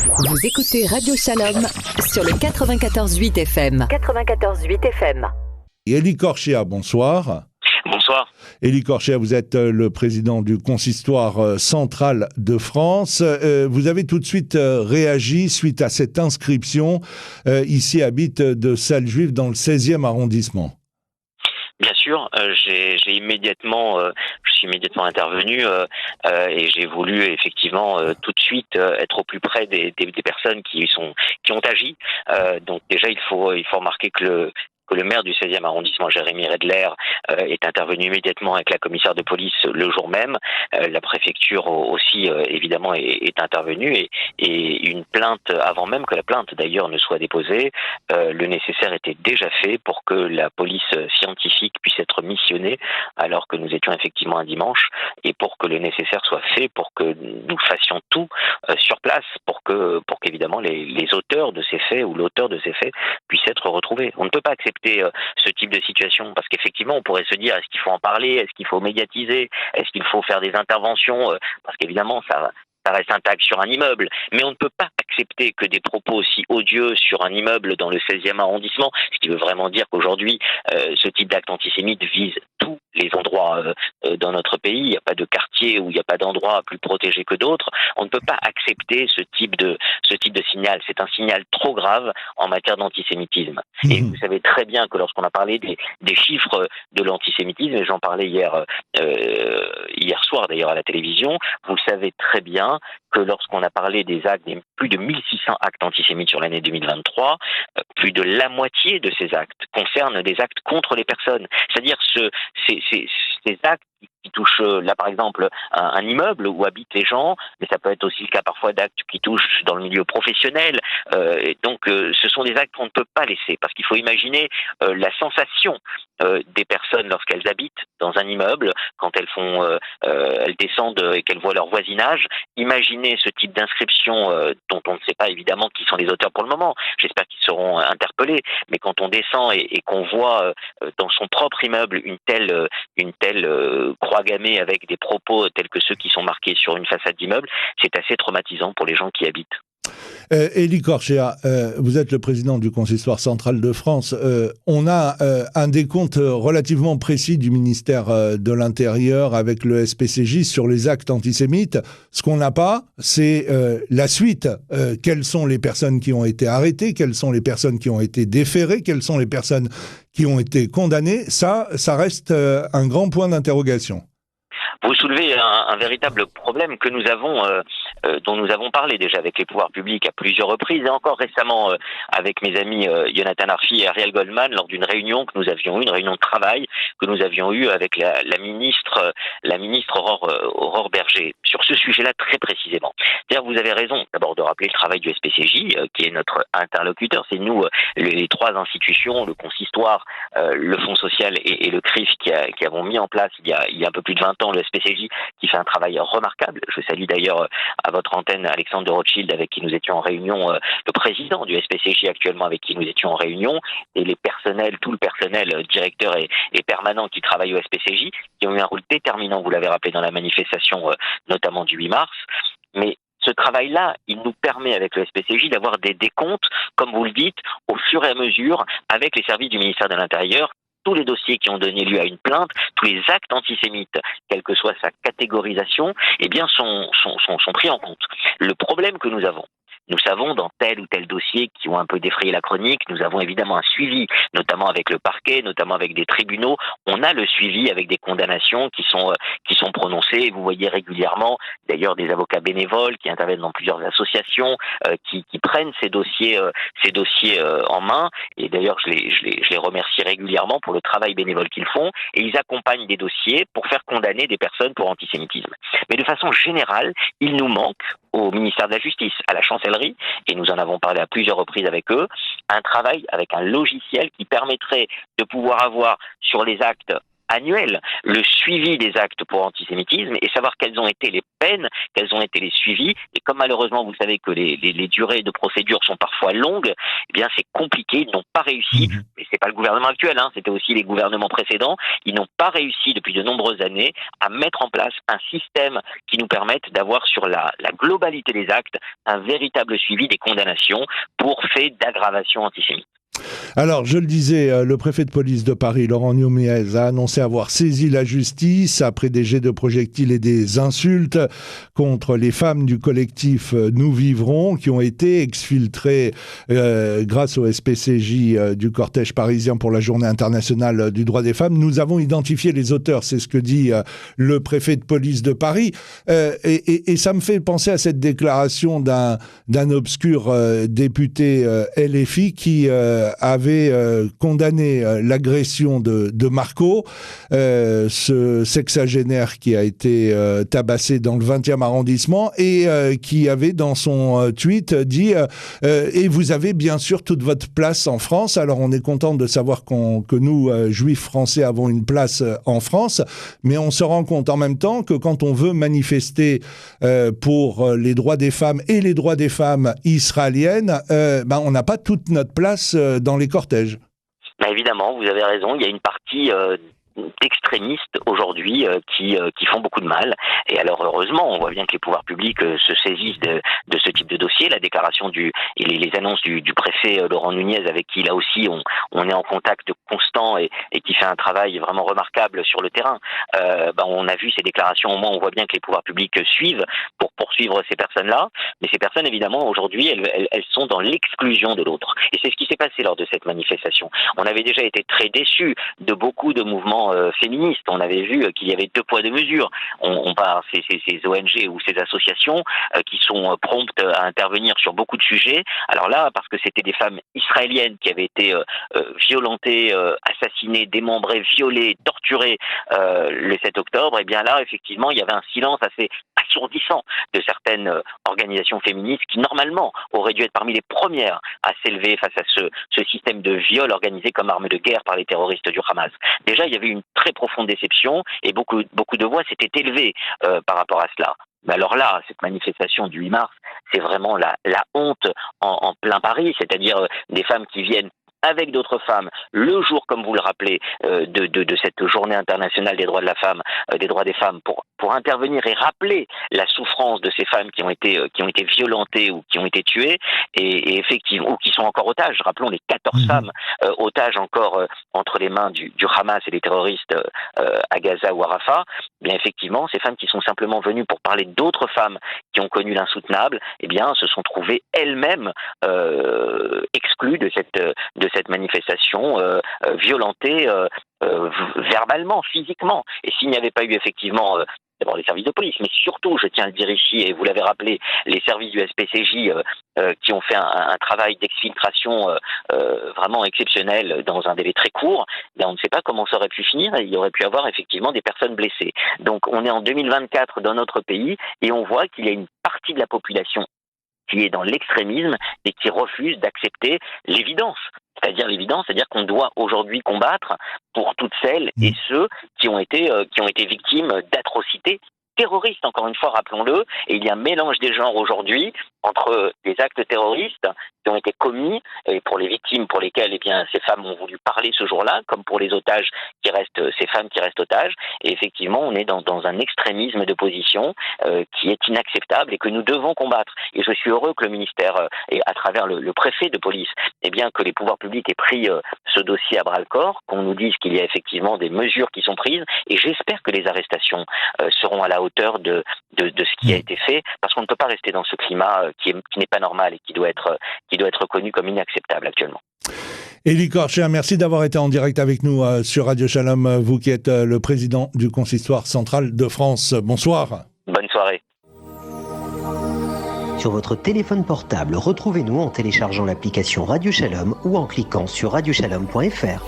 Vous écoutez Radio Shalom sur le 94.8 FM. 94.8 FM. Élie Corchia, bonsoir. Bonsoir. Élie Corchia, vous êtes le président du consistoire central de France. Vous avez tout de suite réagi suite à cette inscription ici à Bite de salles juives dans le 16e arrondissement. Bien sûr, je suis immédiatement intervenu et j'ai voulu effectivement tout de suite être au plus près des personnes qui ont agi. Donc déjà il faut remarquer que le maire du 16e arrondissement, Jérémy Redler, est intervenu immédiatement avec la commissaire de police le jour même. La préfecture aussi, évidemment, est intervenue et une plainte, avant même que la plainte d'ailleurs ne soit déposée, le nécessaire était déjà fait pour que la police scientifique puisse être missionnée alors que nous étions effectivement un dimanche et pour que le nécessaire soit fait pour que nous fassions tout sur place pour qu'évidemment les auteurs de ces faits ou l'auteur de ces faits puisse être retrouvé. On ne peut pas accepter ce type de situation parce qu'effectivement on pourrait se dire est-ce qu'il faut en parler, est-ce qu'il faut médiatiser, est-ce qu'il faut faire des interventions parce qu'évidemment ça reste intact sur un immeuble, mais on ne peut pas accepter que des propos aussi odieux sur un immeuble dans le 16e arrondissement, ce qui veut vraiment dire qu'aujourd'hui, ce type d'acte antisémite vise tous les endroits dans notre pays. Il n'y a pas de quartier où il n'y a pas d'endroit plus protégé que d'autres. On ne peut pas accepter ce type de signal. C'est un signal trop grave en matière d'antisémitisme. Et vous savez très bien que lorsqu'on a parlé des chiffres de l'antisémitisme, et j'en parlais hier soir d'ailleurs à la télévision, vous savez très bien que lorsqu'on a parlé des actes, des plus de 1600 actes antisémites sur l'année 2023, plus de la moitié de ces actes concernent des actes contre les personnes. C'est-à-dire ces actes qui touchent, là par exemple, un immeuble où habitent les gens, mais ça peut être aussi le cas parfois d'actes qui touchent dans le milieu professionnel. Et donc ce sont des actes qu'on ne peut pas laisser, parce qu'il faut imaginer la sensation des personnes lorsqu'elles habitent dans un immeuble, quand elles descendent et qu'elles voient leur voisinage. Imaginez ce type d'inscription dont on ne sait pas évidemment qui sont les auteurs pour le moment. J'espère qu'ils seront interpellés, mais quand on descend et qu'on voit dans son propre immeuble une telle croix gammée avec des propos tels que ceux qui sont marqués sur une façade d'immeuble, c'est assez traumatisant pour les gens qui habitent. Élie Corchia, vous êtes le président du consistoire central de France. On a un décompte relativement précis du ministère de l'Intérieur avec le SPCJ sur les actes antisémites. Ce qu'on n'a pas, c'est la suite. Quelles sont les personnes qui ont été arrêtées? Quelles sont les personnes qui ont été déférées? Quelles sont les personnes qui ont été condamnées? Ça reste un grand point d'interrogation. Vous soulevez un véritable problème que nous avons, dont nous avons parlé déjà avec les pouvoirs publics à plusieurs reprises, et encore récemment avec mes amis Jonathan Arfi et Ariel Goldman lors d'une réunion que nous avions eue, une réunion de travail que nous avions eue avec la ministre Aurore Berger sur ce sujet-là très précisément. C'est-à-dire, vous avez raison d'abord de rappeler le travail du SPCJ qui est notre interlocuteur. C'est nous les trois institutions, le consistoire, le Fonds social et le CRIF qui avons mis en place il y a un peu plus de 20 ans le SPCJ qui fait un travail remarquable. Je salue d'ailleurs à votre antenne Alexandre de Rothschild avec qui nous étions en réunion, le président du SPCJ actuellement avec qui nous étions en réunion, et tout le personnel directeur et permanent qui travaille au SPCJ, qui ont eu un rôle déterminant, vous l'avez rappelé, dans la manifestation notamment du 8 mars. Mais ce travail-là, il nous permet avec le SPCJ d'avoir des décomptes, comme vous le dites, au fur et à mesure avec les services du ministère de l'Intérieur. Tous les dossiers qui ont donné lieu à une plainte, tous les actes antisémites, quelle que soit sa catégorisation, eh bien sont pris en compte. Le problème que nous avons, nous savons dans tel ou tel dossier qui ont un peu défrayé la chronique, nous avons évidemment un suivi, notamment avec le parquet, notamment avec des tribunaux. On a le suivi avec des condamnations qui sont prononcées. Vous voyez régulièrement d'ailleurs des avocats bénévoles qui interviennent dans plusieurs associations, qui prennent ces dossiers en main. Et d'ailleurs je les remercie régulièrement pour le travail bénévole qu'ils font. Et ils accompagnent des dossiers pour faire condamner des personnes pour antisémitisme. Mais de façon générale, il nous manque au ministère de la Justice, à la chancellerie, et nous en avons parlé à plusieurs reprises avec eux, un travail avec un logiciel qui permettrait de pouvoir avoir sur les actes annuel, le suivi des actes pour antisémitisme et savoir quelles ont été les peines, quels ont été les suivis. Et comme malheureusement vous savez que les durées de procédure sont parfois longues, eh bien c'est compliqué, ils n'ont pas réussi, et c'est pas le gouvernement actuel, c'était aussi les gouvernements précédents, ils n'ont pas réussi depuis de nombreuses années à mettre en place un système qui nous permette d'avoir sur la globalité des actes un véritable suivi des condamnations pour faits d'aggravation antisémite. Alors, je le disais, le préfet de police de Paris, Laurent Nunez, a annoncé avoir saisi la justice après des jets de projectiles et des insultes contre les femmes du collectif Nous Vivrons, qui ont été exfiltrées grâce au SPCJ du cortège parisien pour la Journée internationale du droit des femmes. Nous avons identifié les auteurs, c'est ce que dit le préfet de police de Paris. Et ça me fait penser à cette déclaration d'un obscur député LFI qui avait condamné l'agression de Marco, ce sexagénaire qui a été tabassé dans le 20e arrondissement et qui avait dans son tweet dit et vous avez bien sûr toute votre place en France. Alors on est content de savoir que nous, juifs français, avons une place en France, mais on se rend compte en même temps que quand on veut manifester pour les droits des femmes et les droits des femmes israéliennes, on n'a pas toute notre place dans les cortèges. Évidemment, vous avez raison, il y a une partie d'extrémistes aujourd'hui qui font beaucoup de mal. Et alors heureusement, on voit bien que les pouvoirs publics se saisissent de ce type de dossier. La déclaration et les annonces du préfet Laurent Nunez, avec qui là aussi on est en contact constant et qui fait un travail vraiment remarquable sur le terrain. On a vu ces déclarations, au moins on voit bien que les pouvoirs publics suivent pour poursuivre ces personnes-là. Mais ces personnes, évidemment, aujourd'hui, elles sont dans l'exclusion de l'autre. Et c'est ce qui s'est passé lors de cette manifestation. On avait déjà été très déçus de beaucoup de mouvements féministes. On avait vu qu'il y avait 2 poids 2 mesures. On parle ces ONG ou ces associations qui sont promptes à intervenir sur beaucoup de sujets. Alors là, parce que c'était des femmes israéliennes qui avaient été violentées, assassinées, démembrées, violées, torturées le 7 octobre, et bien là, effectivement, il y avait un silence assez assourdissant de certaines organisations féministes qui, normalement, auraient dû être parmi les premières à s'élever face à ce système de viol organisé comme arme de guerre par les terroristes du Hamas. Déjà, il y avait une très profonde déception et beaucoup de voix s'étaient élevées par rapport à cela. Mais alors là, cette manifestation du 8 mars, c'est vraiment la honte en plein Paris, c'est-à-dire des femmes qui viennent avec d'autres femmes, le jour, comme vous le rappelez, de cette journée internationale des droits de la femme, des droits des femmes, pour intervenir et rappeler la souffrance de ces femmes qui ont été violentées ou qui ont été tuées, et effectivement, ou qui sont encore otages. Rappelons les 14 femmes otages encore entre les mains du Hamas et des terroristes à Gaza ou à Rafah. Bien effectivement, ces femmes qui sont simplement venues pour parler d'autres femmes qui ont connu l'insoutenable, eh bien, se sont trouvées elles-mêmes exclues de cette manifestation, violentée verbalement, physiquement. Et s'il n'y avait pas eu effectivement d'abord les services de police, mais surtout, je tiens à le dire ici, et vous l'avez rappelé, les services du SPCJ qui ont fait un travail d'exfiltration vraiment exceptionnel dans un délai très court, on ne sait pas comment ça aurait pu finir, et il y aurait pu avoir effectivement des personnes blessées. Donc on est en 2024 dans notre pays, et on voit qu'il y a une partie de la population qui est dans l'extrémisme et qui refuse d'accepter l'évidence. C'est-à-dire qu'on doit aujourd'hui combattre pour toutes celles et ceux qui ont été victimes d'atrocités terroristes, encore une fois, rappelons-le, et il y a un mélange des genres aujourd'hui entre des actes terroristes qui ont été commis, et pour les victimes pour lesquelles ces femmes ont voulu parler ce jour-là, comme pour les otages ces femmes qui restent otages, et effectivement on est dans un extrémisme de position qui est inacceptable et que nous devons combattre. Et je suis heureux que le ministère, et à travers le préfet de police, que les pouvoirs publics aient pris ce dossier à bras-le-corps, qu'on nous dise qu'il y a effectivement des mesures qui sont prises, et j'espère que les arrestations seront à la hauteur de ce qui a été fait, parce qu'on ne peut pas rester dans ce climat qui n'est pas normal et qui doit être reconnu comme inacceptable actuellement. Élie Korcher, merci d'avoir été en direct avec nous sur Radio Shalom, vous qui êtes le président du Consistoire central de France. Bonsoir. Bonne soirée. Sur votre téléphone portable, retrouvez-nous en téléchargeant l'application Radio Shalom ou en cliquant sur radioshalom.fr.